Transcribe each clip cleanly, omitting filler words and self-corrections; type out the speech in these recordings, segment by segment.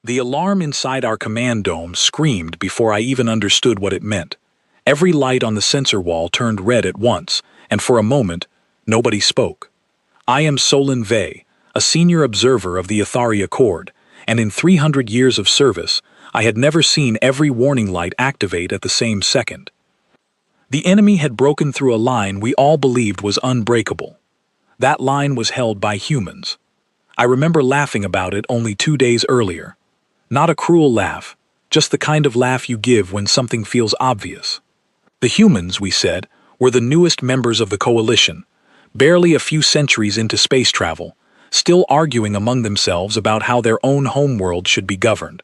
The alarm inside our command dome screamed before I even understood what it meant. Every light on the sensor wall turned red at once, and for a moment, nobody spoke. I am Solon Vey, a senior observer of the Athari Accord, and in 300 years of service, I had never seen every warning light activate at the same second. The enemy had broken through a line we all believed was unbreakable. That line was held by humans. I remember laughing about it only 2 days earlier. Not a cruel laugh, just the kind of laugh you give when something feels obvious. The humans, we said, were the newest members of the coalition, barely a few centuries into space travel, still arguing among themselves about how their own homeworld should be governed.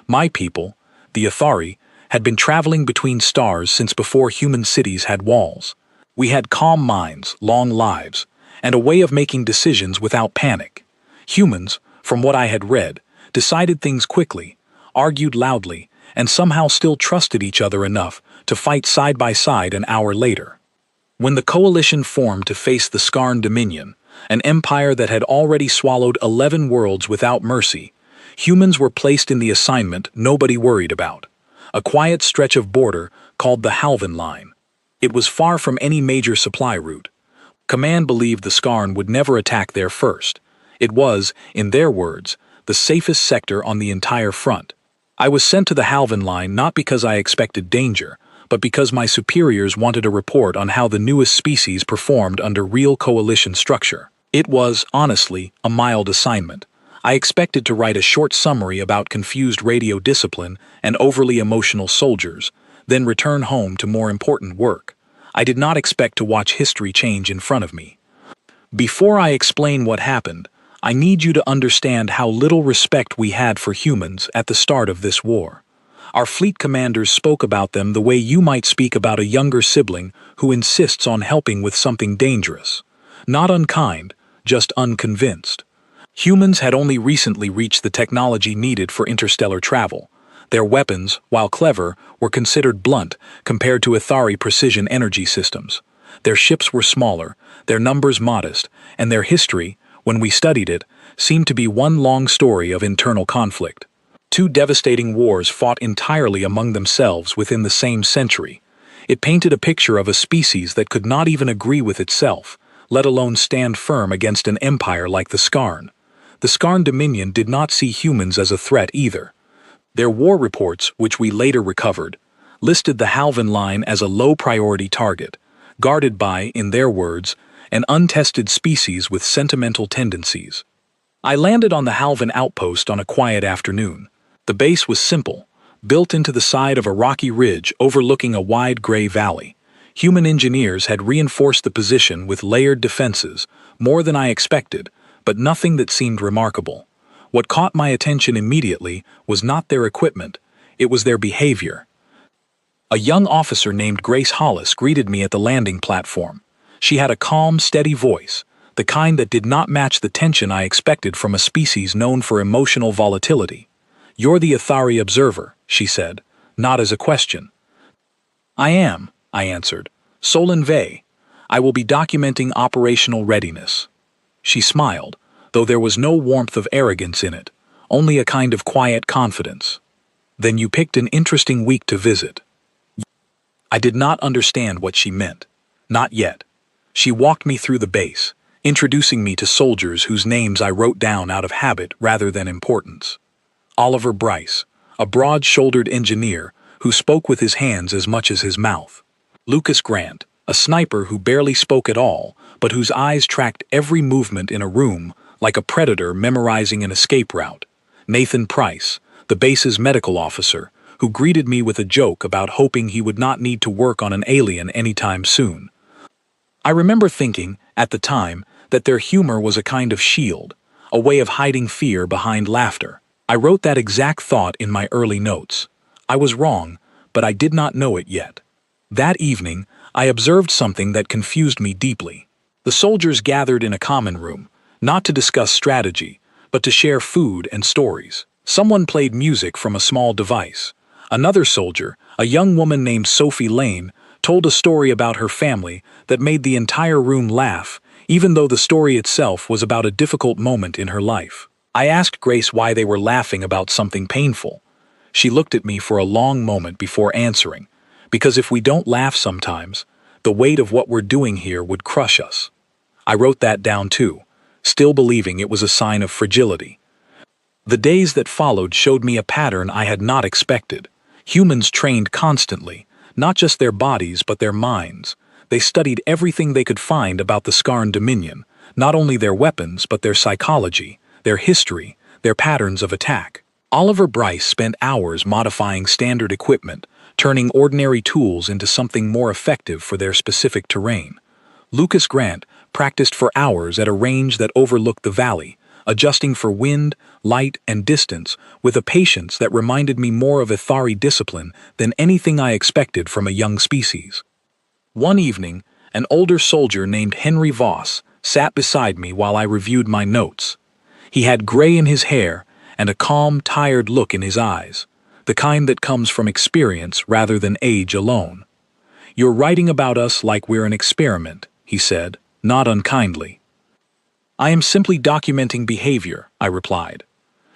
My people, the Athari, had been traveling between stars since before human cities had walls. We had calm minds, long lives, and a way of making decisions without panic. Humans, from what I had read, decided things quickly, argued loudly, and somehow still trusted each other enough to fight side by side an hour later. When the coalition formed to face the Skarn Dominion, an empire that had already swallowed 11 worlds without mercy, humans were placed in the assignment nobody worried about, a quiet stretch of border called the Halvan Line. It was far from any major supply route. Command believed the Skarn would never attack there first. It was, in their words, the safest sector on the entire front. I was sent to the Halvan Line not because I expected danger, but because my superiors wanted a report on how the newest species performed under real coalition structure. It was, honestly, a mild assignment. I expected to write a short summary about confused radio discipline and overly emotional soldiers, then return home to more important work. I did not expect to watch history change in front of me. Before I explain what happened, I need you to understand how little respect we had for humans at the start of this war. Our fleet commanders spoke about them the way you might speak about a younger sibling who insists on helping with something dangerous. Not unkind, just unconvinced. Humans had only recently reached the technology needed for interstellar travel. Their weapons, while clever, were considered blunt compared to Athari precision energy systems. Their ships were smaller, their numbers modest, and their history, when we studied it, seemed to be one long story of internal conflict. 2 devastating wars fought entirely among themselves within the same century. It painted a picture of a species that could not even agree with itself, let alone stand firm against an empire like the Skarn. The Skarn Dominion did not see humans as a threat either. Their war reports, which we later recovered, listed the Halvan Line as a low-priority target, guarded by, in their words, an untested species with sentimental tendencies. I landed on the Halvan outpost on a quiet afternoon. The base was simple, built into the side of a rocky ridge overlooking a wide gray valley. Human engineers had reinforced the position with layered defenses, more than I expected, but nothing that seemed remarkable. What caught my attention immediately was not their equipment, it was their behavior. A young officer named Grace Hollis greeted me at the landing platform. She had a calm, steady voice, the kind that did not match the tension I expected from a species known for emotional volatility. "You're the Athari observer," she said, not as a question. "I am," I answered. "Solon Vey. I will be documenting operational readiness." She smiled, though there was no warmth of arrogance in it, only a kind of quiet confidence. "Then you picked an interesting week to visit." I did not understand what she meant. Not yet. She walked me through the base, introducing me to soldiers whose names I wrote down out of habit rather than importance. Oliver Bryce, a broad-shouldered engineer who spoke with his hands as much as his mouth. Lucas Grant, a sniper who barely spoke at all, but whose eyes tracked every movement in a room like a predator memorizing an escape route. Nathan Price, the base's medical officer, who greeted me with a joke about hoping he would not need to work on an alien anytime soon. I remember thinking, at the time, that their humor was a kind of shield, a way of hiding fear behind laughter. I wrote that exact thought in my early notes. I was wrong, but I did not know it yet. That evening, I observed something that confused me deeply. The soldiers gathered in a common room, not to discuss strategy, but to share food and stories. Someone played music from a small device. Another soldier, a young woman named Sophie Lane, told a story about her family that made the entire room laugh, even though the story itself was about a difficult moment in her life. I asked Grace why they were laughing about something painful. She looked at me for a long moment before answering, because if we don't laugh sometimes, the weight of what we're doing here would crush us. I wrote that down too, still believing it was a sign of fragility. The days that followed showed me a pattern I had not expected. Humans trained constantly, not just their bodies but their minds. They studied everything they could find about the Skarn Dominion, not only their weapons but their psychology, their history, their patterns of attack. Oliver Bryce spent hours modifying standard equipment, turning ordinary tools into something more effective for their specific terrain. Lucas Grant practiced for hours at a range that overlooked the valley, adjusting for wind, light, and distance with a patience that reminded me more of Ithari discipline than anything I expected from a young species. One evening, an older soldier named Henry Voss sat beside me while I reviewed my notes. He had gray in his hair and a calm, tired look in his eyes, the kind that comes from experience rather than age alone. "You're writing about us like we're an experiment," he said, not unkindly. "I am simply documenting behavior," I replied.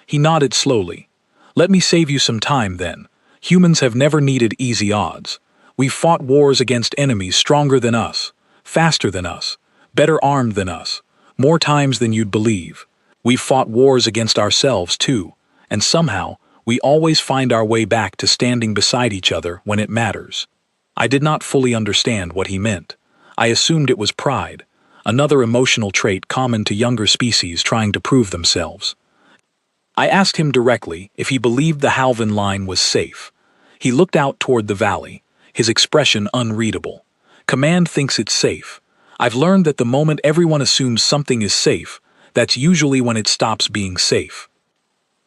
He nodded slowly. "Let me save you some time then. Humans have never needed easy odds. We've fought wars against enemies stronger than us, faster than us, better armed than us, more times than you'd believe. We've fought wars against ourselves too, and somehow we always find our way back to standing beside each other when it matters." I did not fully understand what he meant. I assumed it was pride, another emotional trait common to younger species trying to prove themselves. I asked him directly if he believed the Halvan line was safe. He looked out toward the valley, his expression unreadable. "Command thinks it's safe. I've learned that the moment everyone assumes something is safe, that's usually when it stops being safe."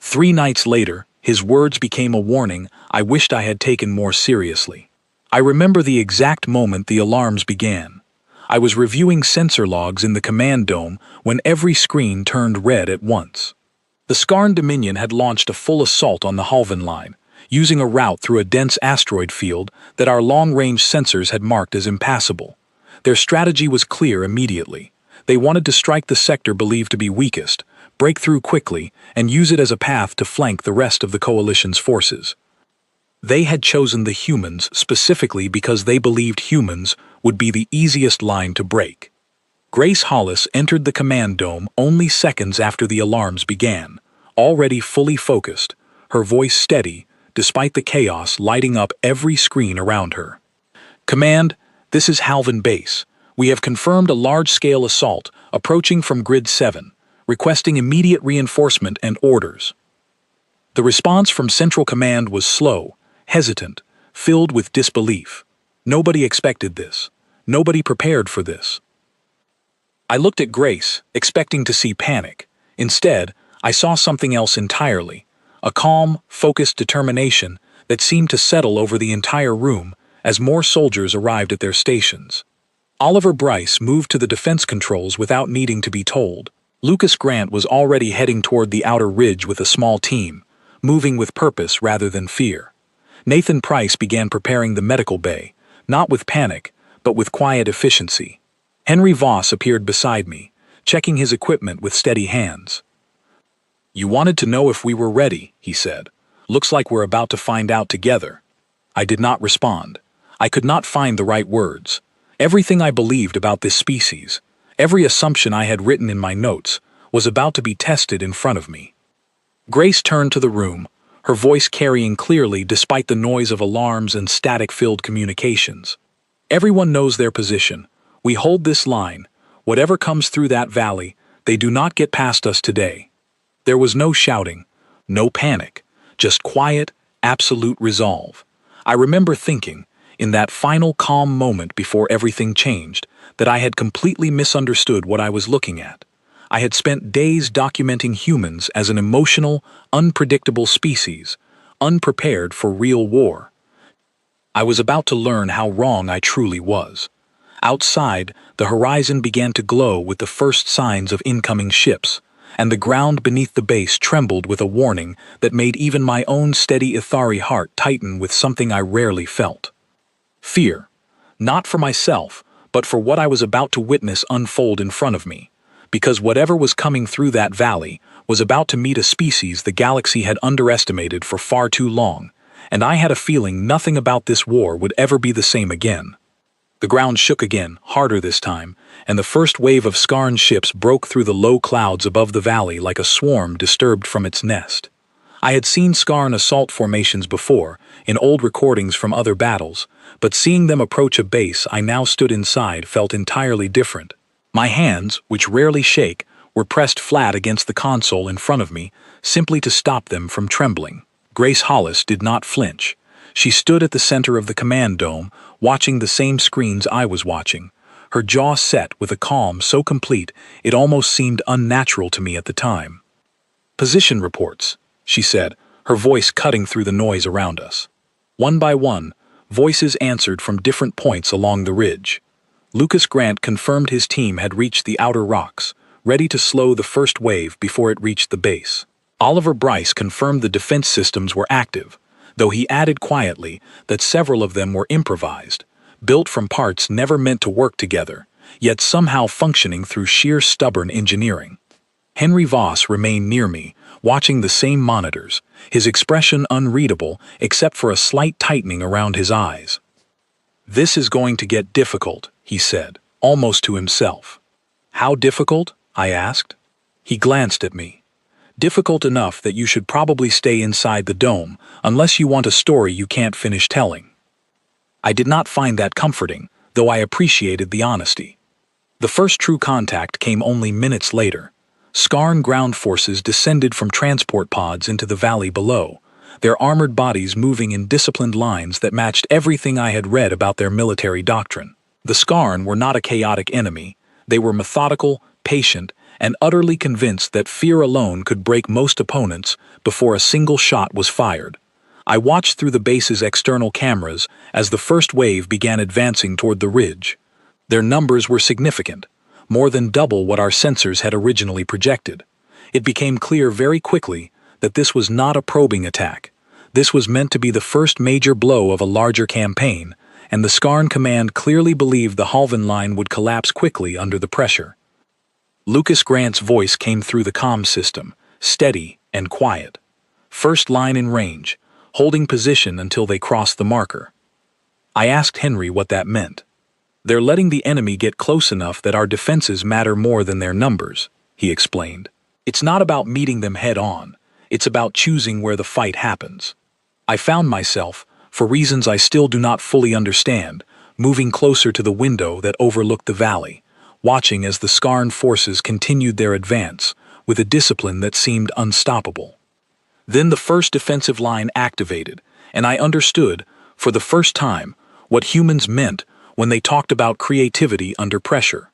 3 nights later, his words became a warning I wished I had taken more seriously. I remember the exact moment the alarms began. I was reviewing sensor logs in the command dome when every screen turned red at once. The Skarn Dominion had launched a full assault on the Halvan line, using a route through a dense asteroid field that our long-range sensors had marked as impassable. Their strategy was clear immediately. They wanted to strike the sector believed to be weakest, break through quickly, and use it as a path to flank the rest of the Coalition's forces. They had chosen the humans specifically because they believed humans would be the easiest line to break. Grace Hollis entered the command dome only seconds after the alarms began, already fully focused, her voice steady, despite the chaos lighting up every screen around her. "Command, this is Halvan Base. We have confirmed a large-scale assault approaching from Grid 7, requesting immediate reinforcement and orders." The response from Central Command was slow, hesitant, filled with disbelief. Nobody expected this. Nobody prepared for this. I looked at Grace, expecting to see panic. Instead, I saw something else entirely, a calm, focused determination that seemed to settle over the entire room as more soldiers arrived at their stations. Oliver Bryce moved to the defense controls without needing to be told. Lucas Grant was already heading toward the outer ridge with a small team, moving with purpose rather than fear. Nathan Price began preparing the medical bay, not with panic, but with quiet efficiency. Henry Voss appeared beside me, checking his equipment with steady hands. "You wanted to know if we were ready," he said. "Looks like we're about to find out together." I did not respond. I could not find the right words. Everything I believed about this species, every assumption I had written in my notes, was about to be tested in front of me. Grace turned to the room, her voice carrying clearly despite the noise of alarms and static-filled communications. "Everyone knows their position. We hold this line. Whatever comes through that valley, they do not get past us today." There was no shouting, no panic, just quiet, absolute resolve. I remember thinking, in that final calm moment before everything changed, that I had completely misunderstood what I was looking at. I had spent days documenting humans as an emotional, unpredictable species, unprepared for real war. I was about to learn how wrong I truly was. Outside, the horizon began to glow with the first signs of incoming ships, and the ground beneath the base trembled with a warning that made even my own steady Ithari heart tighten with something I rarely felt. Fear, not for myself, but for what I was about to witness unfold in front of me, because whatever was coming through that valley was about to meet a species the galaxy had underestimated for far too long, and I had a feeling nothing about this war would ever be the same again. The ground shook again, harder this time, and the first wave of Skarn ships broke through the low clouds above the valley like a swarm disturbed from its nest. I had seen Skarn assault formations before, in old recordings from other battles, but seeing them approach a base I now stood inside felt entirely different. My hands, which rarely shake, were pressed flat against the console in front of me, simply to stop them from trembling. Grace Hollis did not flinch. She stood at the center of the command dome, watching the same screens I was watching, her jaw set with a calm so complete it almost seemed unnatural to me at the time. "Position reports," she said, her voice cutting through the noise around us. One by one, voices answered from different points along the ridge. Lucas Grant confirmed his team had reached the outer rocks, ready to slow the first wave before it reached the base. Oliver Bryce confirmed the defense systems were active, though he added quietly that several of them were improvised, built from parts never meant to work together, yet somehow functioning through sheer stubborn engineering. Henry Voss remained near me, watching the same monitors, his expression unreadable except for a slight tightening around his eyes. "This is going to get difficult," he said, almost to himself. "How difficult?" I asked. He glanced at me. "Difficult enough that you should probably stay inside the dome, unless you want a story you can't finish telling." I did not find that comforting, though I appreciated the honesty. The first true contact came only minutes later. Skarn ground forces descended from transport pods into the valley below, their armored bodies moving in disciplined lines that matched everything I had read about their military doctrine. The Skarn were not a chaotic enemy. They were methodical, patient, and utterly convinced that fear alone could break most opponents before a single shot was fired. I watched through the base's external cameras as the first wave began advancing toward the ridge. Their numbers were significant, more than double what our sensors had originally projected. It became clear very quickly that this was not a probing attack. This was meant to be the first major blow of a larger campaign, and the Skarn command clearly believed the Halvan line would collapse quickly under the pressure. Lucas Grant's voice came through the comm system, steady and quiet. "First line in range, holding position until they cross the marker." I asked Henry what that meant. "They're letting the enemy get close enough that our defenses matter more than their numbers," he explained. "It's not about meeting them head-on, it's about choosing where the fight happens." I found myself, for reasons I still do not fully understand, moving closer to the window that overlooked the valley, watching as the Skarn forces continued their advance, with a discipline that seemed unstoppable. Then the first defensive line activated, and I understood, for the first time, what humans meant when they talked about creativity under pressure.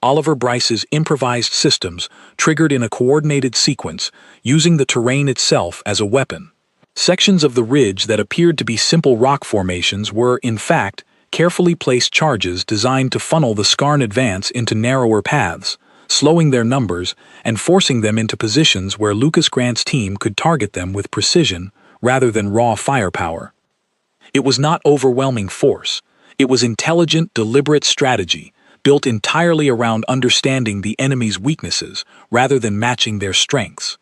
Oliver Bryce's improvised systems triggered in a coordinated sequence, using the terrain itself as a weapon. Sections of the ridge that appeared to be simple rock formations were, in fact, carefully placed charges designed to funnel the Skarn advance into narrower paths, slowing their numbers and forcing them into positions where Lucas Grant's team could target them with precision rather than raw firepower. It was not overwhelming force. It was intelligent, deliberate strategy, built entirely around understanding the enemy's weaknesses rather than matching their strengths.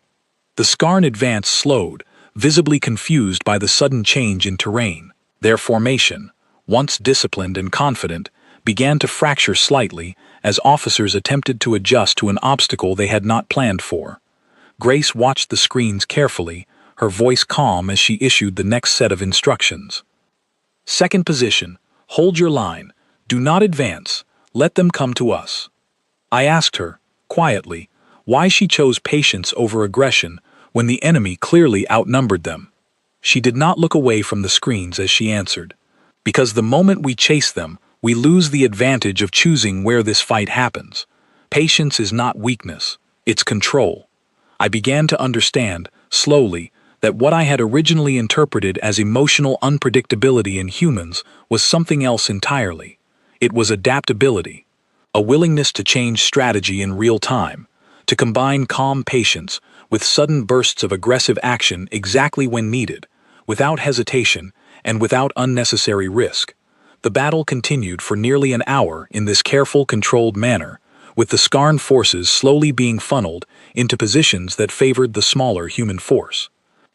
The Skarn advance slowed, visibly confused by the sudden change in terrain. Their formation, once disciplined and confident, began to fracture slightly as officers attempted to adjust to an obstacle they had not planned for. Grace watched the screens carefully, her voice calm as she issued the next set of instructions. "Second position, hold your line, do not advance, let them come to us." I asked her, quietly, why she chose patience over aggression when the enemy clearly outnumbered them. She did not look away from the screens as she answered. "Because the moment we chase them, we lose the advantage of choosing where this fight happens. Patience is not weakness, it's control." I began to understand, slowly, that what I had originally interpreted as emotional unpredictability in humans was something else entirely. It was adaptability, a willingness to change strategy in real time, to combine calm patience with sudden bursts of aggressive action exactly when needed, without hesitation and without unnecessary risk. The battle continued for nearly an hour in this careful, controlled manner, with the Skarn forces slowly being funneled into positions that favored the smaller human force.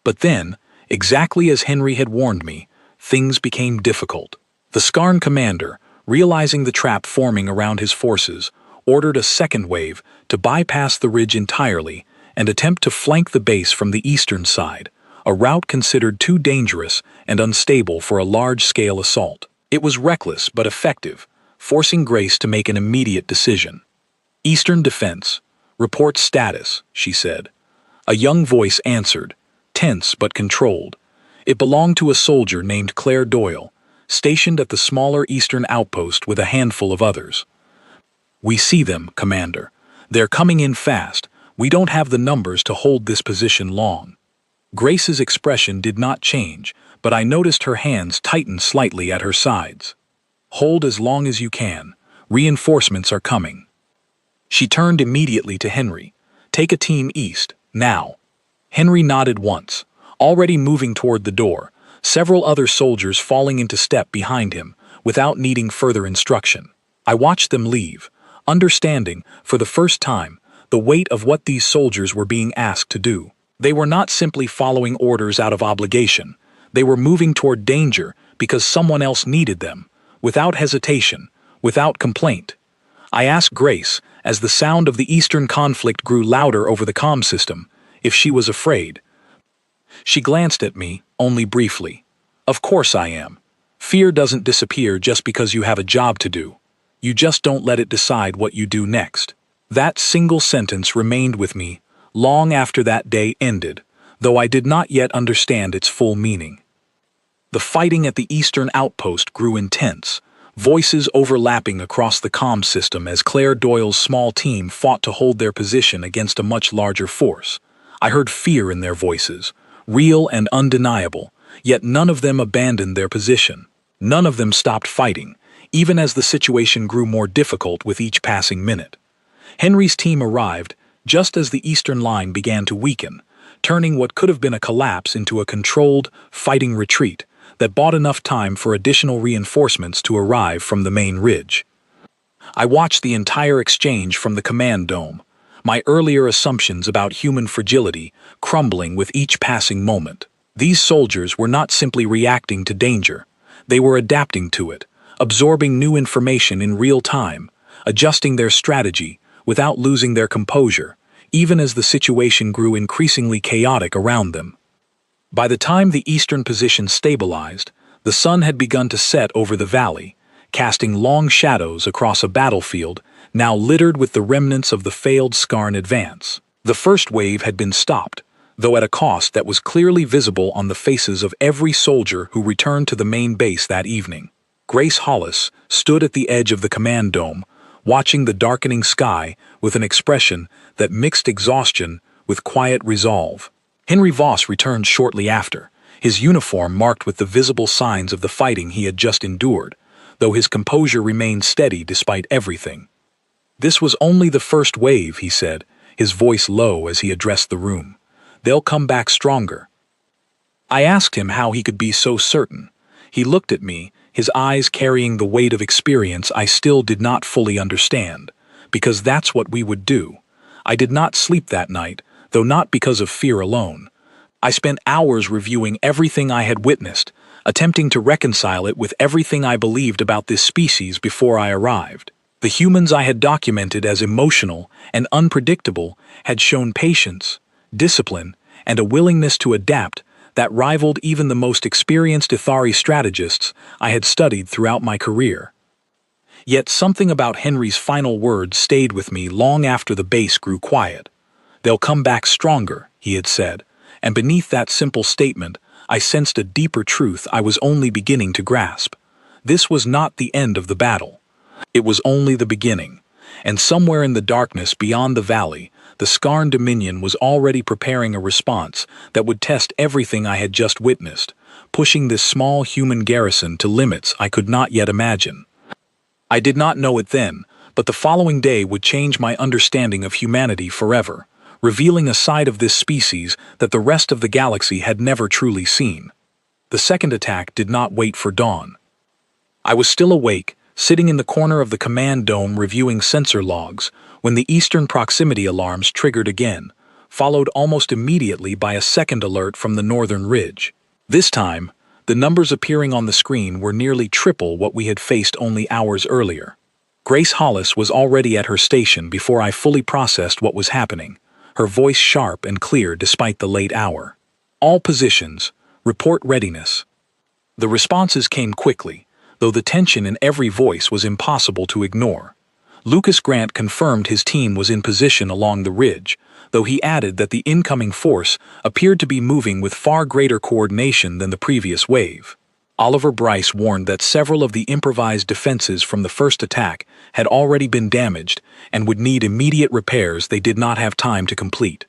But then, exactly as Henry had warned me, things became difficult. The Skarn commander, realizing the trap forming around his forces, ordered a second wave to bypass the ridge entirely and attempt to flank the base from the eastern side, a route considered too dangerous and unstable for a large-scale assault. It was reckless but effective, forcing Grace to make an immediate decision. "Eastern defense. Report status," she said. A young voice answered, tense but controlled. It belonged to a soldier named Claire Doyle, stationed at the smaller eastern outpost with a handful of others. "We see them, Commander. They're coming in fast. We don't have the numbers to hold this position long." Grace's expression did not change, but I noticed her hands tighten slightly at her sides. "Hold as long as you can. Reinforcements are coming." She turned immediately to Henry. "Take a team east, now." Henry nodded once, already moving toward the door, several other soldiers falling into step behind him, without needing further instruction. I watched them leave, understanding, for the first time, the weight of what these soldiers were being asked to do. They were not simply following orders out of obligation. They were moving toward danger because someone else needed them, without hesitation, without complaint. I asked Grace, as the sound of the eastern conflict grew louder over the comm system, if she was afraid. She glanced at me, only briefly. "Of course I am. Fear doesn't disappear just because you have a job to do. You just don't let it decide what you do next." That single sentence remained with me long after that day ended, though I did not yet understand its full meaning. The fighting at the eastern outpost grew intense, voices overlapping across the comm system as Claire Doyle's small team fought to hold their position against a much larger force. I heard fear in their voices, real and undeniable, yet none of them abandoned their position. None of them stopped fighting, even as the situation grew more difficult with each passing minute. Henry's team arrived just as the eastern line began to weaken, turning what could have been a collapse into a controlled, fighting retreat that bought enough time for additional reinforcements to arrive from the main ridge. I watched the entire exchange from the command dome, my earlier assumptions about human fragility crumbling with each passing moment. These soldiers were not simply reacting to danger, they were adapting to it, absorbing new information in real time, adjusting their strategy without losing their composure, even as the situation grew increasingly chaotic around them. By the time the eastern position stabilized, the sun had begun to set over the valley, casting long shadows across a battlefield now littered with the remnants of the failed Skarn advance. The first wave had been stopped, though at a cost that was clearly visible on the faces of every soldier who returned to the main base that evening. Grace Hollis stood at the edge of the command dome, watching the darkening sky with an expression that mixed exhaustion with quiet resolve. Henry Voss returned shortly after, his uniform marked with the visible signs of the fighting he had just endured, though his composure remained steady despite everything. "This was only the first wave," he said, his voice low as he addressed the room. "They'll come back stronger." I asked him how he could be so certain. He looked at me, his eyes carrying the weight of experience I still did not fully understand, because that's what we would do. I did not sleep that night, though not because of fear alone. I spent hours reviewing everything I had witnessed, attempting to reconcile it with everything I believed about this species before I arrived. The humans I had documented as emotional and unpredictable had shown patience, discipline, and a willingness to adapt that rivaled even the most experienced Ithari strategists I had studied throughout my career. Yet something about Henry's final words stayed with me long after the base grew quiet. "They'll come back stronger," he had said, and beneath that simple statement, I sensed a deeper truth I was only beginning to grasp. This was not the end of the battle. It was only the beginning, and somewhere in the darkness beyond the valley, the Skarn Dominion was already preparing a response that would test everything I had just witnessed, pushing this small human garrison to limits I could not yet imagine. I did not know it then, but the following day would change my understanding of humanity forever, revealing a side of this species that the rest of the galaxy had never truly seen. The second attack did not wait for dawn. I was still awake, sitting in the corner of the command dome reviewing sensor logs, when the eastern proximity alarms triggered again, followed almost immediately by a second alert from the northern ridge. This time, the numbers appearing on the screen were nearly triple what we had faced only hours earlier. Grace Hollis was already at her station before I fully processed what was happening, her voice sharp and clear despite the late hour. All positions, report readiness. The responses came quickly, though the tension in every voice was impossible to ignore. Lucas Grant confirmed his team was in position along the ridge, though he added that the incoming force appeared to be moving with far greater coordination than the previous wave. Oliver Bryce warned that several of the improvised defenses from the first attack had already been damaged and would need immediate repairs they did not have time to complete.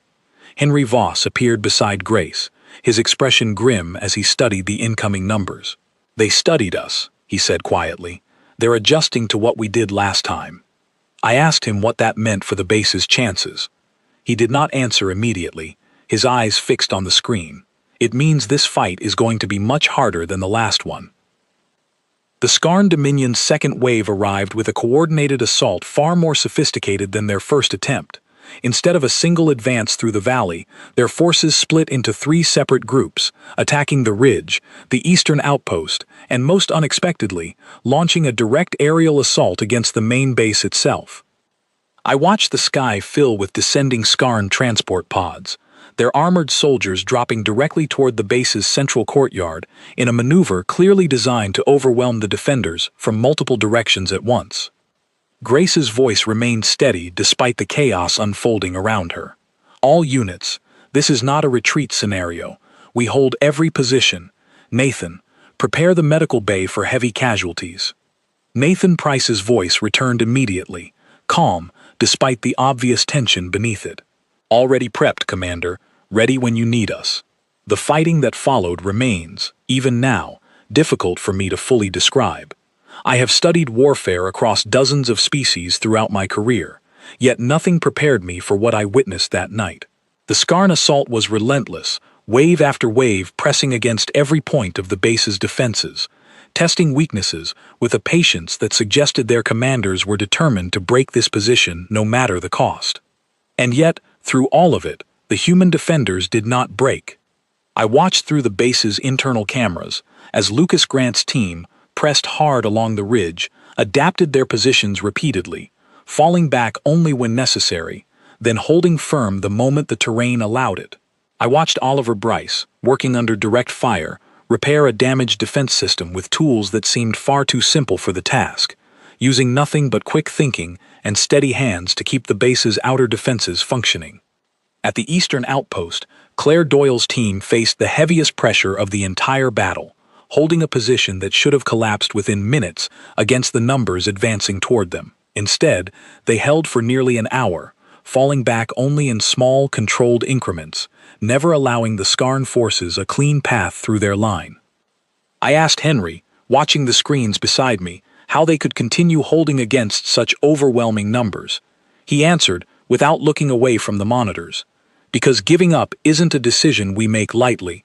Henry Voss appeared beside Grace, his expression grim as he studied the incoming numbers. "They studied us," he said quietly. "They're adjusting to what we did last time." I asked him what that meant for the base's chances. He did not answer immediately, his eyes fixed on the screen. "It means this fight is going to be much harder than the last one." The Skarn Dominion's second wave arrived with a coordinated assault far more sophisticated than their first attempt. Instead of a single advance through the valley, their forces split into 3 separate groups, attacking the ridge, the eastern outpost, and most unexpectedly, launching a direct aerial assault against the main base itself. I watched the sky fill with descending Skarn transport pods, their armored soldiers dropping directly toward the base's central courtyard in a maneuver clearly designed to overwhelm the defenders from multiple directions at once. Grace's voice remained steady despite the chaos unfolding around her. "All units, this is not a retreat scenario. We hold every position. Nathan, prepare the medical bay for heavy casualties." Nathan Price's voice returned immediately, calm despite the obvious tension beneath it. "Already prepped, Commander, ready when you need us." The fighting that followed remains, even now, difficult for me to fully describe. I have studied warfare across dozens of species throughout my career, yet nothing prepared me for what I witnessed that night. The Skarn assault was relentless, wave after wave pressing against every point of the base's defenses, testing weaknesses with a patience that suggested their commanders were determined to break this position no matter the cost. And yet, through all of it, the human defenders did not break. I watched through the base's internal cameras as Lucas Grant's team pressed hard along the ridge, adapted their positions repeatedly, falling back only when necessary, then holding firm the moment the terrain allowed it. I watched Oliver Bryce, working under direct fire, repair a damaged defense system with tools that seemed far too simple for the task, using nothing but quick thinking and steady hands to keep the base's outer defenses functioning. At the eastern outpost, Claire Doyle's team faced the heaviest pressure of the entire battle, holding a position that should have collapsed within minutes against the numbers advancing toward them. Instead, they held for nearly an hour, falling back only in small, controlled increments, never allowing the Skarn forces a clean path through their line. I asked Henry, watching the screens beside me, how they could continue holding against such overwhelming numbers. He answered, without looking away from the monitors, "Because giving up isn't a decision we make lightly.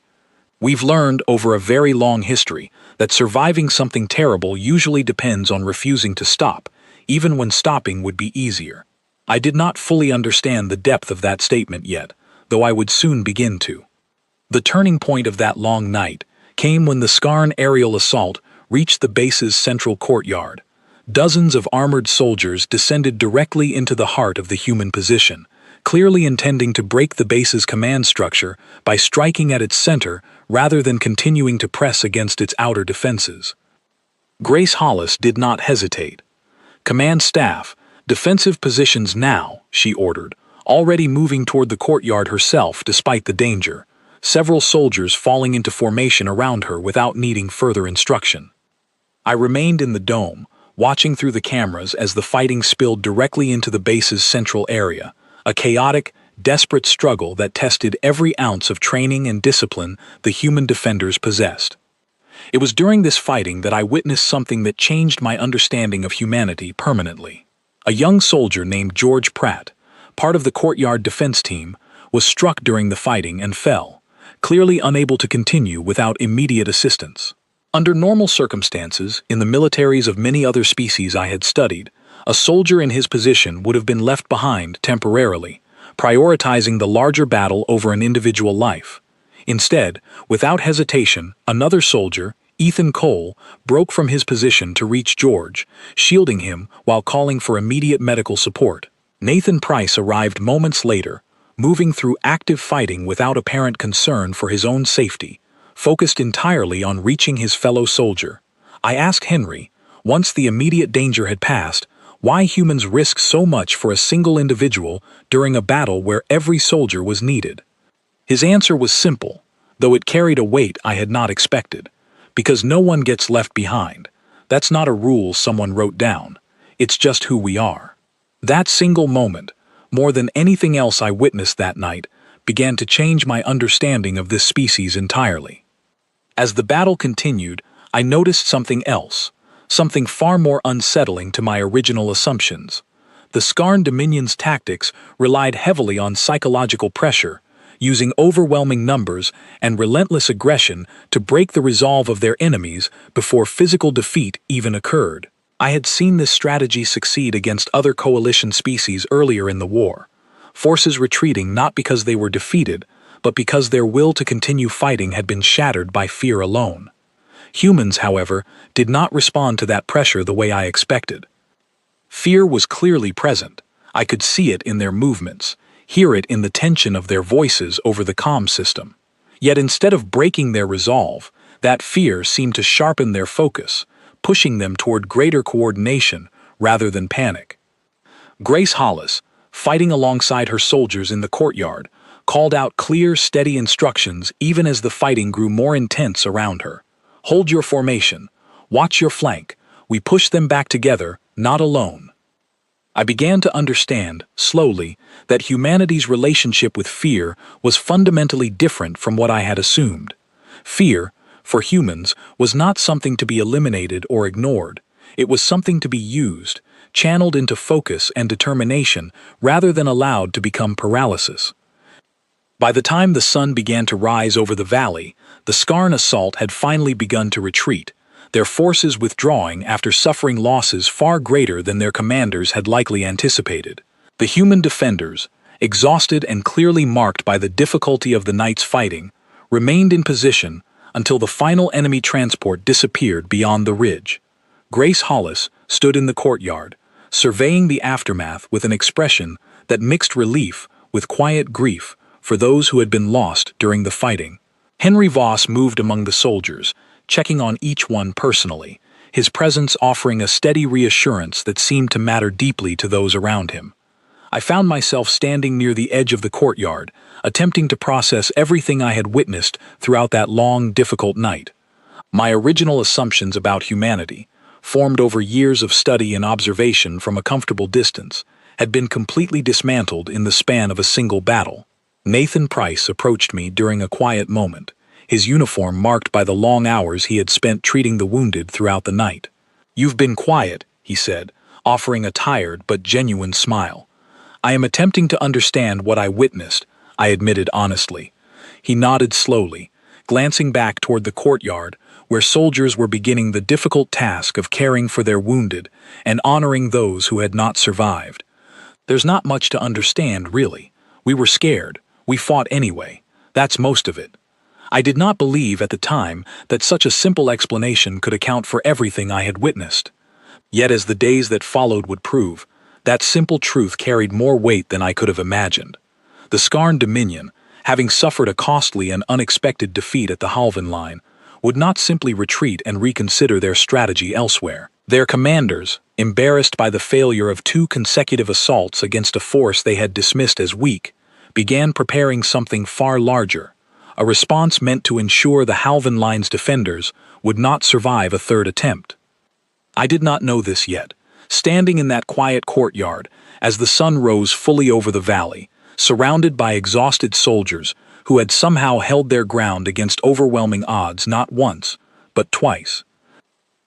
We've learned over a very long history that surviving something terrible usually depends on refusing to stop, even when stopping would be easier." I did not fully understand the depth of that statement yet, though I would soon begin to. The turning point of that long night came when the Skarn aerial assault reached the base's central courtyard. Dozens of armored soldiers descended directly into the heart of the human position, clearly intending to break the base's command structure by striking at its center rather than continuing to press against its outer defenses. Grace Hollis did not hesitate. "Command staff, defensive positions now," she ordered, already moving toward the courtyard herself despite the danger, several soldiers falling into formation around her without needing further instruction. I remained in the dome, watching through the cameras as the fighting spilled directly into the base's central area, a chaotic, desperate struggle that tested every ounce of training and discipline the human defenders possessed. It was during this fighting that I witnessed something that changed my understanding of humanity permanently. A young soldier named George Pratt, part of the courtyard defense team, was struck during the fighting and fell, clearly unable to continue without immediate assistance. Under normal circumstances, in the militaries of many other species I had studied, a soldier in his position would have been left behind temporarily, prioritizing the larger battle over an individual life. Instead, without hesitation, another soldier, Ethan Cole, broke from his position to reach George, shielding him while calling for immediate medical support. Nathan Price arrived moments later, moving through active fighting without apparent concern for his own safety, focused entirely on reaching his fellow soldier. I asked Henry, once the immediate danger had passed, why humans risk so much for a single individual during a battle where every soldier was needed. His answer was simple, though it carried a weight I had not expected. Because no one gets left behind. That's not a rule someone wrote down. It's just who we are. That single moment, more than anything else I witnessed that night, began to change my understanding of this species entirely. As the battle continued, I noticed something else, something far more unsettling to my original assumptions. The Skarn Dominion's tactics relied heavily on psychological pressure, using overwhelming numbers and relentless aggression to break the resolve of their enemies before physical defeat even occurred. I had seen this strategy succeed against other coalition species earlier in the war, forces retreating not because they were defeated, but because their will to continue fighting had been shattered by fear alone. Humans, however, did not respond to that pressure the way I expected. Fear was clearly present. I could see it in their movements, hear it in the tension of their voices over the comm system. Yet instead of breaking their resolve, that fear seemed to sharpen their focus, pushing them toward greater coordination rather than panic. Grace Hollis, fighting alongside her soldiers in the courtyard, called out clear, steady instructions even as the fighting grew more intense around her. Hold your formation. Watch your flank. We push them back together, not alone. I began to understand, slowly, that humanity's relationship with fear was fundamentally different from what I had assumed. Fear, for humans, was not something to be eliminated or ignored. It was something to be used, channeled into focus and determination rather than allowed to become paralysis. By the time the sun began to rise over the valley, the Skarn assault had finally begun to retreat, their forces withdrawing after suffering losses far greater than their commanders had likely anticipated. The human defenders, exhausted and clearly marked by the difficulty of the night's fighting, remained in position until the final enemy transport disappeared beyond the ridge. Grace Hollis stood in the courtyard, surveying the aftermath with an expression that mixed relief with quiet grief for those who had been lost during the fighting. Henry Voss moved among the soldiers, checking on each one personally, his presence offering a steady reassurance that seemed to matter deeply to those around him. I found myself standing near the edge of the courtyard, attempting to process everything I had witnessed throughout that long, difficult night. My original assumptions about humanity, formed over years of study and observation from a comfortable distance, had been completely dismantled in the span of a single battle. Nathan Price approached me during a quiet moment, his uniform marked by the long hours he had spent treating the wounded throughout the night. "You've been quiet," he said, offering a tired but genuine smile. "I am attempting to understand what I witnessed," I admitted honestly. He nodded slowly, glancing back toward the courtyard, where soldiers were beginning the difficult task of caring for their wounded and honoring those who had not survived. "There's not much to understand, really. We were scared. We fought anyway. That's most of it." I did not believe at the time that such a simple explanation could account for everything I had witnessed. Yet as the days that followed would prove, that simple truth carried more weight than I could have imagined. The Skarn Dominion, having suffered a costly and unexpected defeat at the Halvan line, would not simply retreat and reconsider their strategy elsewhere. Their commanders, embarrassed by the failure of 2 consecutive assaults against a force they had dismissed as weak, began preparing something far larger, a response meant to ensure the Halvan line's defenders would not survive a third attempt. I did not know this yet, standing in that quiet courtyard as the sun rose fully over the valley, surrounded by exhausted soldiers who had somehow held their ground against overwhelming odds not once, but twice.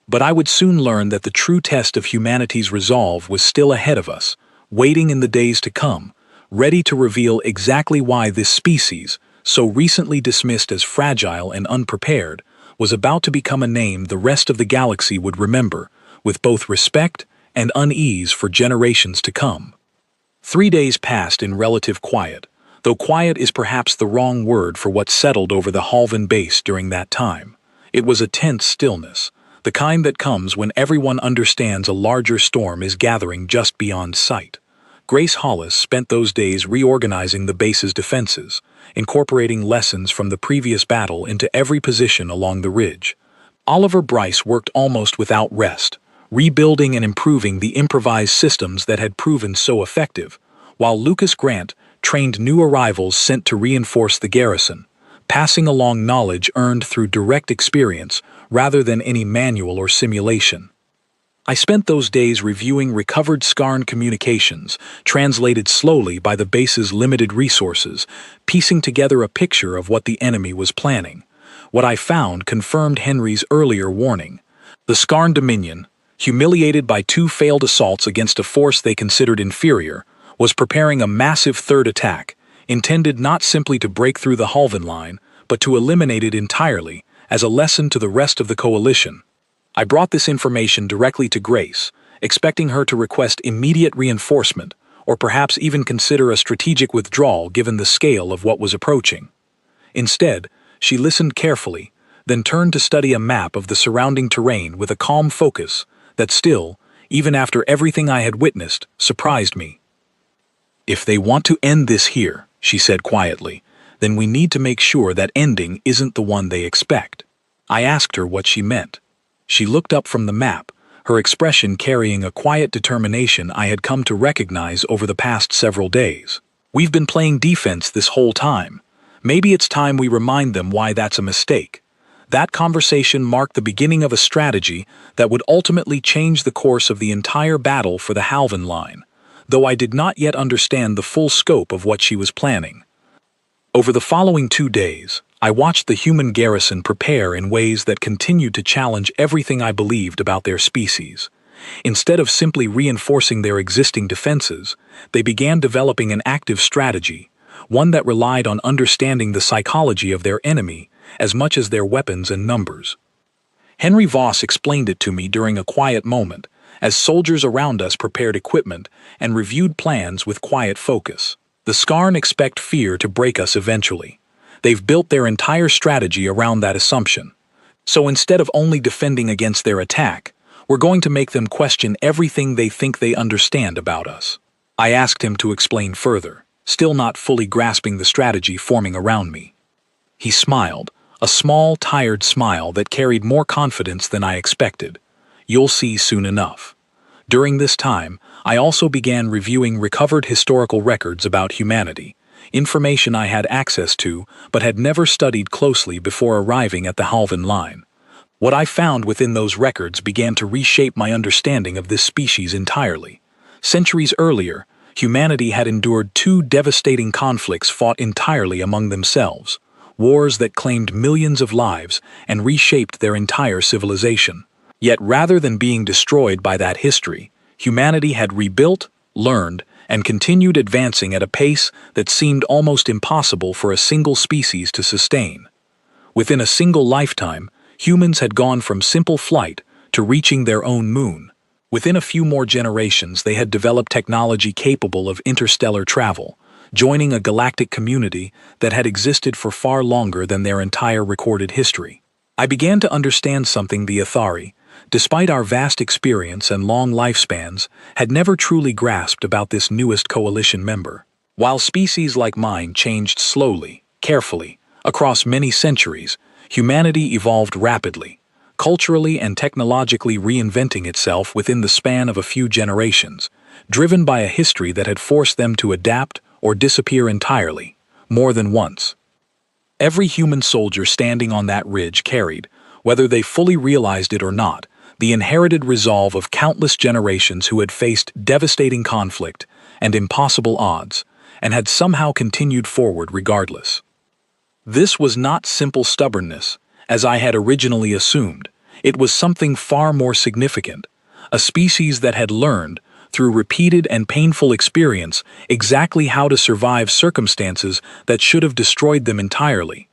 But I would soon learn that the true test of humanity's resolve was still ahead of us, waiting in the days to come, ready to reveal exactly why this species, so recently dismissed as fragile and unprepared, was about to become a name the rest of the galaxy would remember, with both respect and unease for generations to come. 3 days passed in relative quiet, though quiet is perhaps the wrong word for what settled over the Halvan base during that time. It was a tense stillness, the kind that comes when everyone understands a larger storm is gathering just beyond sight. Grace Hollis spent those days reorganizing the base's defenses, incorporating lessons from the previous battle into every position along the ridge. Oliver Bryce worked almost without rest, rebuilding and improving the improvised systems that had proven so effective, while Lucas Grant trained new arrivals sent to reinforce the garrison, passing along knowledge earned through direct experience rather than any manual or simulation. I spent those days reviewing recovered Skarn communications, translated slowly by the base's limited resources, piecing together a picture of what the enemy was planning. What I found confirmed Henry's earlier warning. The Skarn Dominion, humiliated by 2 failed assaults against a force they considered inferior, was preparing a massive third attack, intended not simply to break through the Halvan line, but to eliminate it entirely, as a lesson to the rest of the coalition. I brought this information directly to Grace, expecting her to request immediate reinforcement, or perhaps even consider a strategic withdrawal given the scale of what was approaching. Instead, she listened carefully, then turned to study a map of the surrounding terrain with a calm focus that still, even after everything I had witnessed, surprised me. "If they want to end this here," she said quietly, "then we need to make sure that ending isn't the one they expect." I asked her what she meant. She looked up from the map, her expression carrying a quiet determination I had come to recognize over the past several days. "We've been playing defense this whole time. Maybe it's time we remind them why that's a mistake." That conversation marked the beginning of a strategy that would ultimately change the course of the entire battle for the Halvan line, though I did not yet understand the full scope of what she was planning. Over the following 2 days, I watched the human garrison prepare in ways that continued to challenge everything I believed about their species. Instead of simply reinforcing their existing defenses, they began developing an active strategy, one that relied on understanding the psychology of their enemy as much as their weapons and numbers. Henry Voss explained it to me during a quiet moment, as soldiers around us prepared equipment and reviewed plans with quiet focus. "The Skarn expect fear to break us eventually. They've built their entire strategy around that assumption. So instead of only defending against their attack, we're going to make them question everything they think they understand about us." I asked him to explain further, still not fully grasping the strategy forming around me. He smiled, a small, tired smile that carried more confidence than I expected. "You'll see soon enough." During this time, I also began reviewing recovered historical records about humanity, information I had access to but had never studied closely before arriving at the Halvan line. What I found within those records began to reshape my understanding of this species entirely. Centuries earlier, humanity had endured 2 devastating conflicts fought entirely among themselves, wars that claimed millions of lives and reshaped their entire civilization. Yet rather than being destroyed by that history, humanity had rebuilt, learned, and continued advancing at a pace that seemed almost impossible for a single species to sustain. Within a single lifetime, humans had gone from simple flight to reaching their own moon. Within a few more generations, they had developed technology capable of interstellar travel, joining a galactic community that had existed for far longer than their entire recorded history. I began to understand something the Athari, despite our vast experience and long lifespans, had never truly grasped about this newest coalition member. While species like mine changed slowly, carefully, across many centuries, humanity evolved rapidly, culturally and technologically reinventing itself within the span of a few generations, driven by a history that had forced them to adapt or disappear entirely, more than once. Every human soldier standing on that ridge carried, whether they fully realized it or not, the inherited resolve of countless generations who had faced devastating conflict and impossible odds, and had somehow continued forward regardless. This was not simple stubbornness, as I had originally assumed. It was something far more significant, a species that had learned, through repeated and painful experience, exactly how to survive circumstances that should have destroyed them entirely.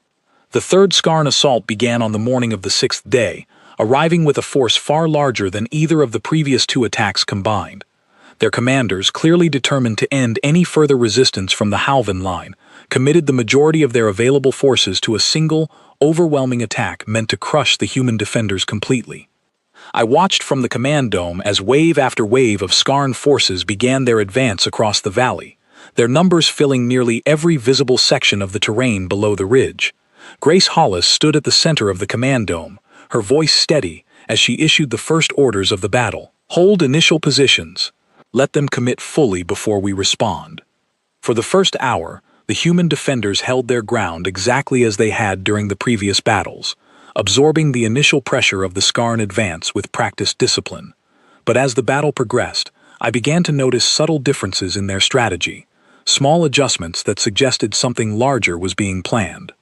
The third Skarn assault began on the morning of the sixth day, arriving with a force far larger than either of the previous two attacks combined. Their commanders, clearly determined to end any further resistance from the Halvan line, committed the majority of their available forces to a single, overwhelming attack meant to crush the human defenders completely. I watched from the command dome as wave after wave of Skarn forces began their advance across the valley, their numbers filling nearly every visible section of the terrain below the ridge. Grace Hollis stood at the center of the command dome, her voice steady as she issued the first orders of the battle. Hold initial positions. Let them commit fully before we respond. For the first hour, the human defenders held their ground exactly as they had during the previous battles, absorbing the initial pressure of the Skarn advance with practiced discipline. But as the battle progressed, I began to notice subtle differences in their strategy, small adjustments that suggested something larger was being planned.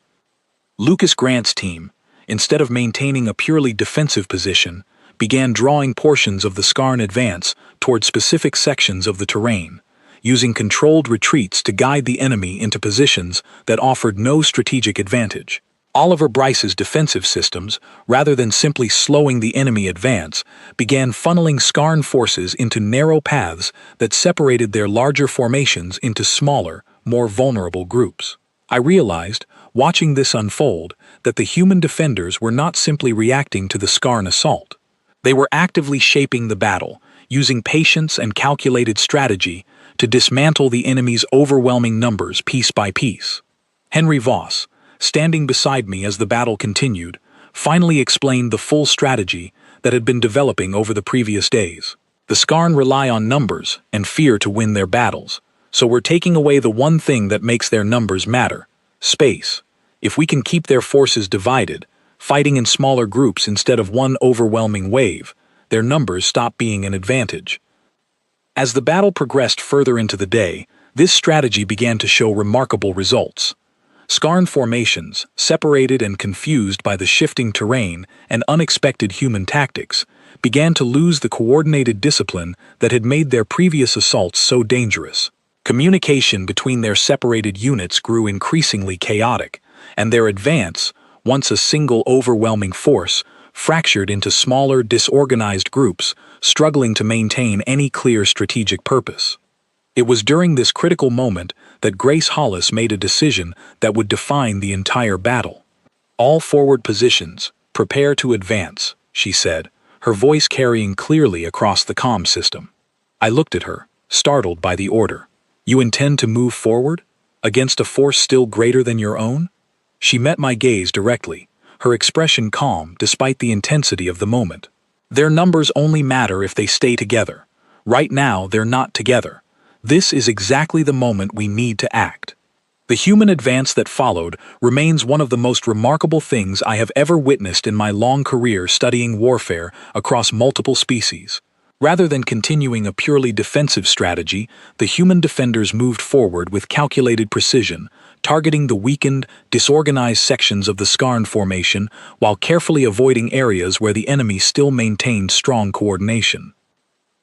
Lucas Grant's team, instead of maintaining a purely defensive position, began drawing portions of the Skarn advance toward specific sections of the terrain, using controlled retreats to guide the enemy into positions that offered no strategic advantage. Oliver Bryce's defensive systems, rather than simply slowing the enemy advance, began funneling Skarn forces into narrow paths that separated their larger formations into smaller, more vulnerable groups. I realized, watching this unfold, that the human defenders were not simply reacting to the Skarn assault. They were actively shaping the battle, using patience and calculated strategy to dismantle the enemy's overwhelming numbers piece by piece. Henry Voss, standing beside me as the battle continued, finally explained the full strategy that had been developing over the previous days. The Skarn rely on numbers and fear to win their battles, so we're taking away the one thing that makes their numbers matter: space. If we can keep their forces divided, fighting in smaller groups instead of one overwhelming wave, their numbers stop being an advantage. As the battle progressed further into the day, this strategy began to show remarkable results. Skarn formations, separated and confused by the shifting terrain and unexpected human tactics, began to lose the coordinated discipline that had made their previous assaults so dangerous. Communication between their separated units grew increasingly chaotic, and their advance, once a single overwhelming force, fractured into smaller, disorganized groups, struggling to maintain any clear strategic purpose. It was during this critical moment that Grace Hollis made a decision that would define the entire battle. "All forward positions, prepare to advance," she said, her voice carrying clearly across the comm system. I looked at her, startled by the order. "You intend to move forward? Against a force still greater than your own?" She met my gaze directly, her expression calm despite the intensity of the moment. "Their numbers only matter if they stay together. Right now, they're not together. This is exactly the moment we need to act." The human advance that followed remains one of the most remarkable things I have ever witnessed in my long career studying warfare across multiple species. Rather than continuing a purely defensive strategy, the human defenders moved forward with calculated precision, targeting the weakened, disorganized sections of the Skarn formation while carefully avoiding areas where the enemy still maintained strong coordination.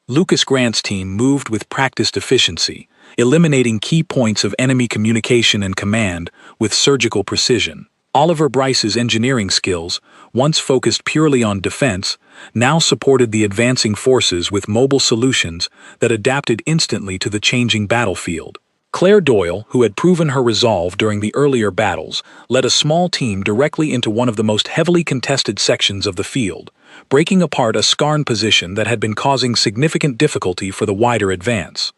Lucas Grant's team moved with practiced efficiency, eliminating key points of enemy communication and command with surgical precision. Oliver Bryce's engineering skills, once focused purely on defense, now supported the advancing forces with mobile solutions that adapted instantly to the changing battlefield. Claire Doyle, who had proven her resolve during the earlier battles, led a small team directly into one of the most heavily contested sections of the field, breaking apart a Skarn position that had been causing significant difficulty for the wider advance.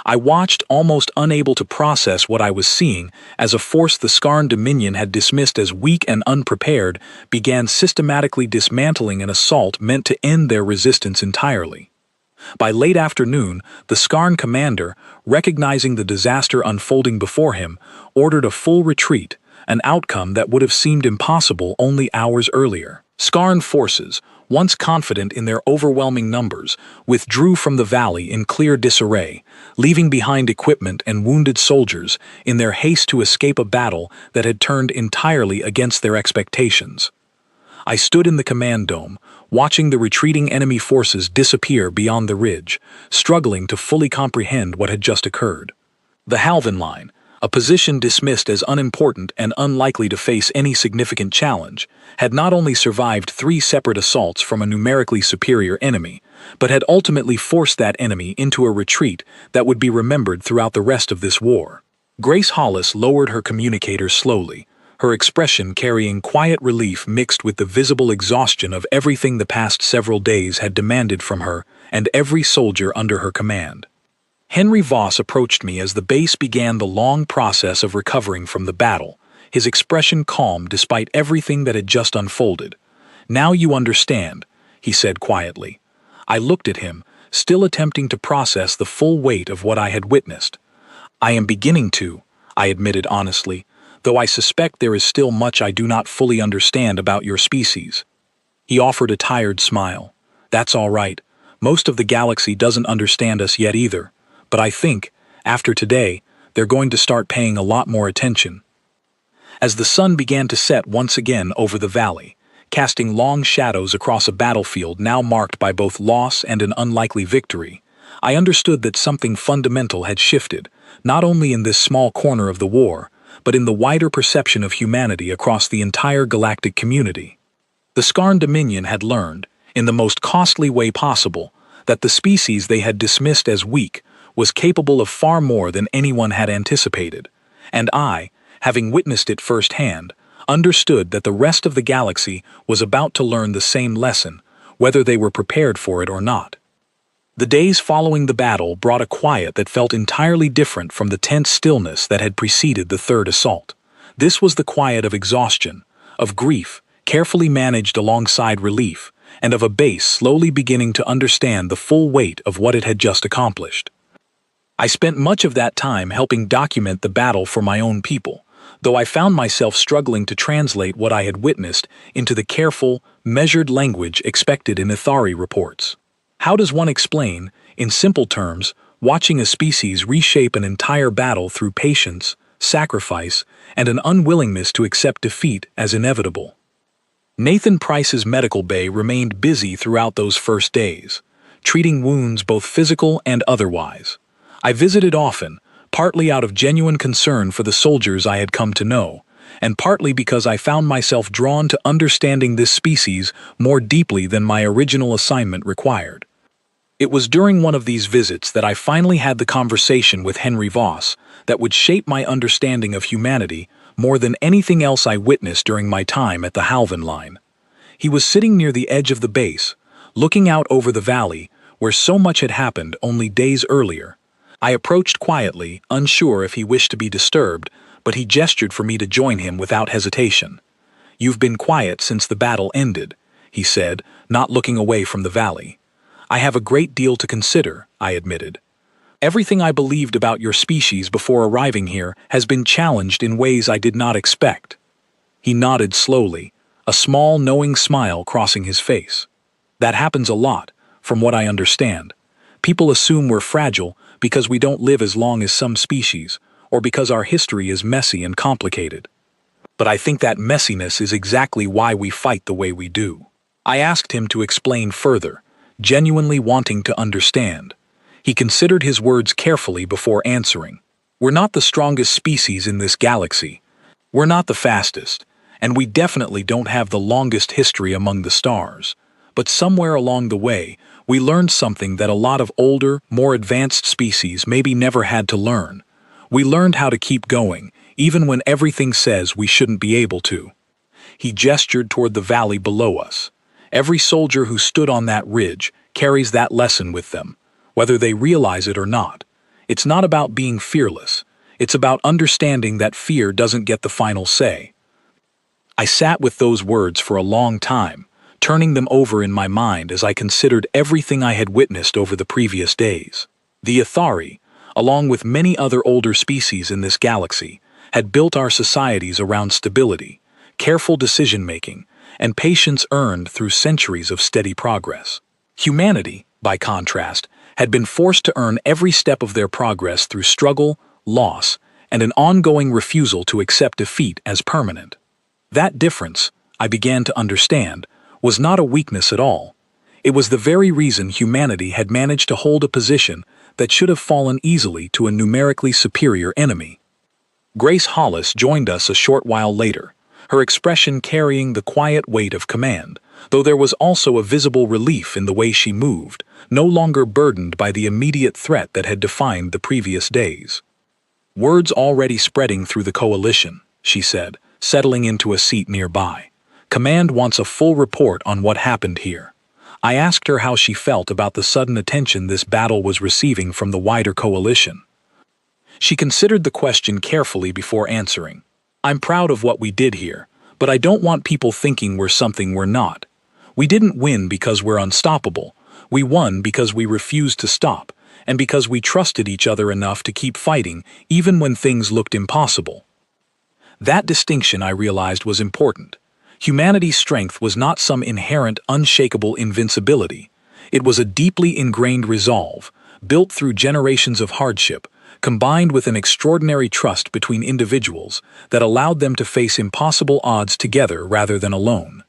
I watched, almost unable to process what I was seeing, as a force the Skarn Dominion had dismissed as weak and unprepared began systematically dismantling an assault meant to end their resistance entirely. By late afternoon, the Skarn commander, recognizing the disaster unfolding before him, ordered a full retreat, an outcome that would have seemed impossible only hours earlier. Skarn forces, once confident in their overwhelming numbers, withdrew from the valley in clear disarray, leaving behind equipment and wounded soldiers in their haste to escape a battle that had turned entirely against their expectations. I stood in the command dome, watching the retreating enemy forces disappear beyond the ridge, struggling to fully comprehend what had just occurred. The Halvan line, a position dismissed as unimportant and unlikely to face any significant challenge, had not only survived 3 separate assaults from a numerically superior enemy, but had ultimately forced that enemy into a retreat that would be remembered throughout the rest of this war. Grace Hollis lowered her communicator slowly, her expression carrying quiet relief mixed with the visible exhaustion of everything the past several days had demanded from her and every soldier under her command. Henry Voss approached me as the base began the long process of recovering from the battle, his expression calm despite everything that had just unfolded. "Now you understand," he said quietly. I looked at him, still attempting to process the full weight of what I had witnessed. "I am beginning to," I admitted honestly, "though I suspect there is still much I do not fully understand about your species." He offered a tired smile. "That's all right. Most of the galaxy doesn't understand us yet either. But I think, after today, they're going to start paying a lot more attention." As the sun began to set once again over the valley, casting long shadows across a battlefield now marked by both loss and an unlikely victory, I understood that something fundamental had shifted, not only in this small corner of the war, but in the wider perception of humanity across the entire galactic community. The Skarn Dominion had learned, in the most costly way possible, that the species they had dismissed as weak was capable of far more than anyone had anticipated, and I, having witnessed it firsthand, understood that the rest of the galaxy was about to learn the same lesson, whether they were prepared for it or not. The days following the battle brought a quiet that felt entirely different from the tense stillness that had preceded the third assault. This was the quiet of exhaustion, of grief, carefully managed alongside relief, and of a base slowly beginning to understand the full weight of what it had just accomplished. I spent much of that time helping document the battle for my own people, though I found myself struggling to translate what I had witnessed into the careful, measured language expected in Ithari reports. How does one explain, in simple terms, watching a species reshape an entire battle through patience, sacrifice, and an unwillingness to accept defeat as inevitable? Nathan Price's medical bay remained busy throughout those first days, treating wounds both physical and otherwise. I visited often, partly out of genuine concern for the soldiers I had come to know, and partly because I found myself drawn to understanding this species more deeply than my original assignment required. It was during one of these visits that I finally had the conversation with Henry Voss that would shape my understanding of humanity more than anything else I witnessed during my time at the Halvan Line. He was sitting near the edge of the base, looking out over the valley where so much had happened only days earlier. I approached quietly, unsure if he wished to be disturbed, but he gestured for me to join him without hesitation. "You've been quiet since the battle ended," he said, not looking away from the valley. "I have a great deal to consider," I admitted. "Everything I believed about your species before arriving here has been challenged in ways I did not expect." He nodded slowly, a small, knowing smile crossing his face. "That happens a lot, from what I understand. People assume we're fragile because we don't live as long as some species, or because our history is messy and complicated. But I think that messiness is exactly why we fight the way we do." I asked him to explain further, genuinely wanting to understand. He considered his words carefully before answering. "We're not the strongest species in this galaxy. We're not the fastest, and we definitely don't have the longest history among the stars. But somewhere along the way, we learned something that a lot of older, more advanced species maybe never had to learn. We learned how to keep going, even when everything says we shouldn't be able to." He gestured toward the valley below us. "Every soldier who stood on that ridge carries that lesson with them, whether they realize it or not. It's not about being fearless. It's about understanding that fear doesn't get the final say." I sat with those words for a long time, turning them over in my mind as I considered everything I had witnessed over the previous days. The Ithari, along with many other older species in this galaxy, had built our societies around stability, careful decision-making, and patience earned through centuries of steady progress. Humanity, by contrast, had been forced to earn every step of their progress through struggle, loss, and an ongoing refusal to accept defeat as permanent. That difference, I began to understand, was not a weakness at all. It was the very reason humanity had managed to hold a position that should have fallen easily to a numerically superior enemy. Grace Hollis joined us a short while later, her expression carrying the quiet weight of command, though there was also a visible relief in the way she moved, no longer burdened by the immediate threat that had defined the previous days. "Word's already spreading through the coalition," she said, settling into a seat nearby. "Command wants a full report on what happened here." I asked her how she felt about the sudden attention this battle was receiving from the wider coalition. She considered the question carefully before answering. "I'm proud of what we did here, but I don't want people thinking we're something we're not. We didn't win because we're unstoppable. We won because we refused to stop, and because we trusted each other enough to keep fighting even when things looked impossible." That distinction, I realized, was important. Humanity's strength was not some inherent, unshakable invincibility. It was a deeply ingrained resolve, built through generations of hardship, combined with an extraordinary trust between individuals that allowed them to face impossible odds together rather than alone.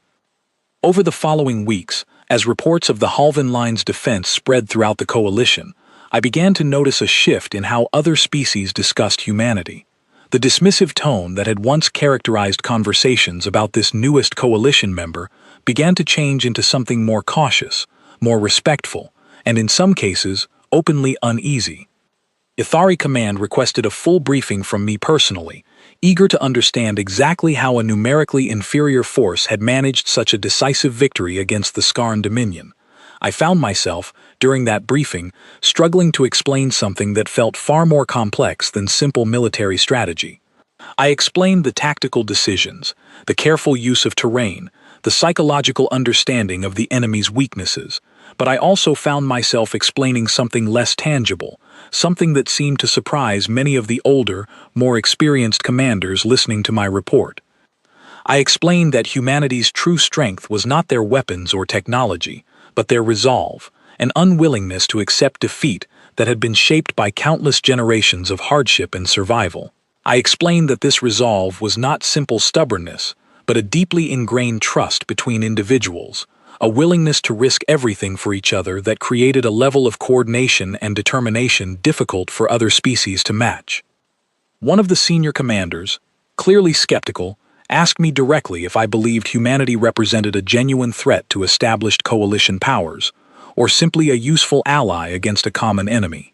Over the following weeks, as reports of the Halvan Line's defense spread throughout the coalition, I began to notice a shift in how other species discussed humanity. The dismissive tone that had once characterized conversations about this newest coalition member began to change into something more cautious, more respectful, and in some cases, openly uneasy. Ithari Command requested a full briefing from me personally, eager to understand exactly how a numerically inferior force had managed such a decisive victory against the Skarn Dominion. I found myself, during that briefing, struggling to explain something that felt far more complex than simple military strategy. I explained the tactical decisions, the careful use of terrain, the psychological understanding of the enemy's weaknesses, but I also found myself explaining something less tangible, something that seemed to surprise many of the older, more experienced commanders listening to my report. I explained that humanity's true strength was not their weapons or technology, but their resolve, an unwillingness to accept defeat that had been shaped by countless generations of hardship and survival. I explained that this resolve was not simple stubbornness, but a deeply ingrained trust between individuals, a willingness to risk everything for each other that created a level of coordination and determination difficult for other species to match. One of the senior commanders, clearly skeptical, asked me directly if I believed humanity represented a genuine threat to established coalition powers, or simply a useful ally against a common enemy.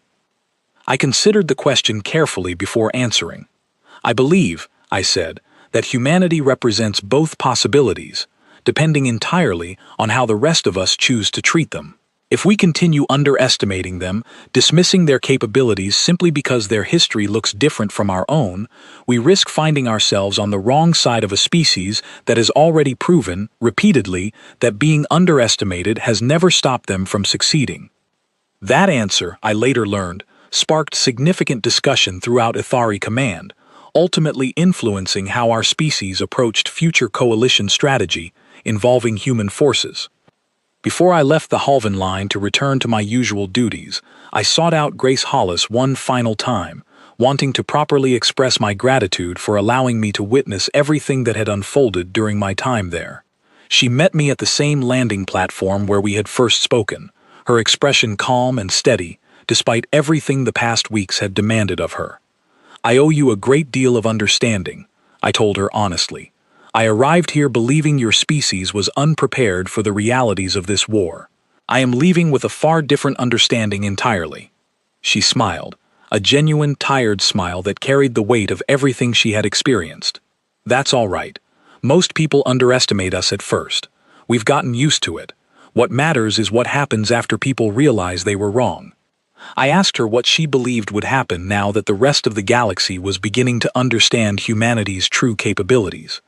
I considered the question carefully before answering. "I believe," I said, "that humanity represents both possibilities, depending entirely on how the rest of us choose to treat them. If we continue underestimating them, dismissing their capabilities simply because their history looks different from our own, we risk finding ourselves on the wrong side of a species that has already proven, repeatedly, that being underestimated has never stopped them from succeeding." That answer, I later learned, sparked significant discussion throughout Ithari Command, ultimately influencing how our species approached future coalition strategy involving human forces. Before I left the Halvan Line to return to my usual duties, I sought out Grace Hollis one final time, wanting to properly express my gratitude for allowing me to witness everything that had unfolded during my time there. She met me at the same landing platform where we had first spoken, her expression calm and steady, despite everything the past weeks had demanded of her. "I owe you a great deal of understanding," I told her honestly. "I arrived here believing your species was unprepared for the realities of this war. I am leaving with a far different understanding entirely." She smiled, a genuine, tired smile that carried the weight of everything she had experienced. "That's all right. Most people underestimate us at first. We've gotten used to it. What matters is what happens after people realize they were wrong." I asked her what she believed would happen now that the rest of the galaxy was beginning to understand humanity's true capabilities.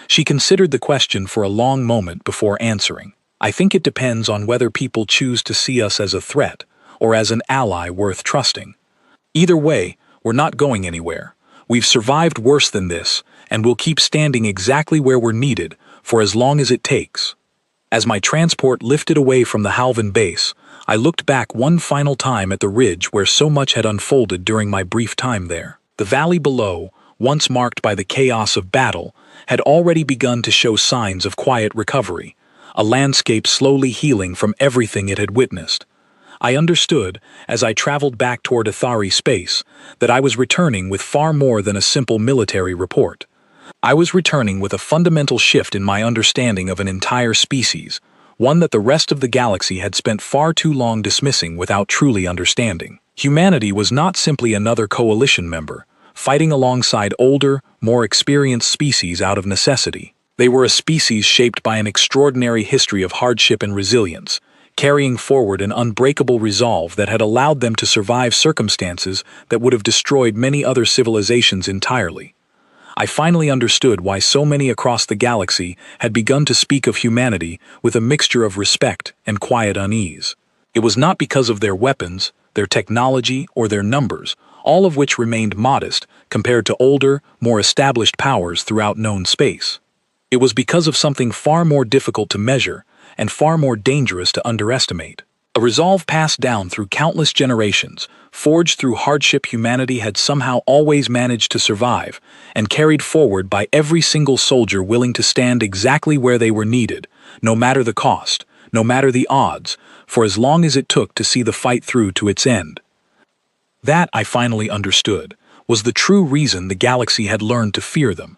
She considered the question for a long moment before answering. "I think it depends on whether people choose to see us as a threat or as an ally worth trusting. Either way, we're not going anywhere. We've survived worse than this, and we'll keep standing exactly where we're needed for as long as it takes." As my transport lifted away from the Halvan base, I looked back one final time at the ridge where so much had unfolded during my brief time there. The valley below, once marked by the chaos of battle, had already begun to show signs of quiet recovery, a landscape slowly healing from everything it had witnessed. I understood, as I traveled back toward Athari space, that I was returning with far more than a simple military report. I was returning with a fundamental shift in my understanding of an entire species, one that the rest of the galaxy had spent far too long dismissing without truly understanding. Humanity was not simply another coalition member, fighting alongside older, more experienced species out of necessity. They were a species shaped by an extraordinary history of hardship and resilience, carrying forward an unbreakable resolve that had allowed them to survive circumstances that would have destroyed many other civilizations entirely. I finally understood why so many across the galaxy had begun to speak of humanity with a mixture of respect and quiet unease. It was not because of their weapons, their technology, or their numbers, all of which remained modest compared to older, more established powers throughout known space. It was because of something far more difficult to measure and far more dangerous to underestimate. A resolve passed down through countless generations, forged through hardship humanity had somehow always managed to survive, and carried forward by every single soldier willing to stand exactly where they were needed, no matter the cost, no matter the odds, for as long as it took to see the fight through to its end. That, I finally understood, was the true reason the galaxy had learned to fear them.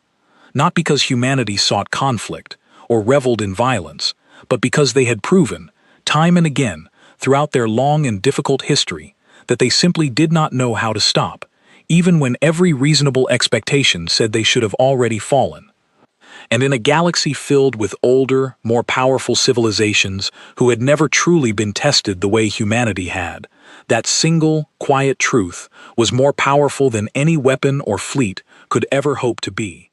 Not because humanity sought conflict or reveled in violence, but because they had proven, time and again, throughout their long and difficult history, that they simply did not know how to stop, even when every reasonable expectation said they should have already fallen. And in a galaxy filled with older, more powerful civilizations who had never truly been tested the way humanity had, that single, quiet truth was more powerful than any weapon or fleet could ever hope to be.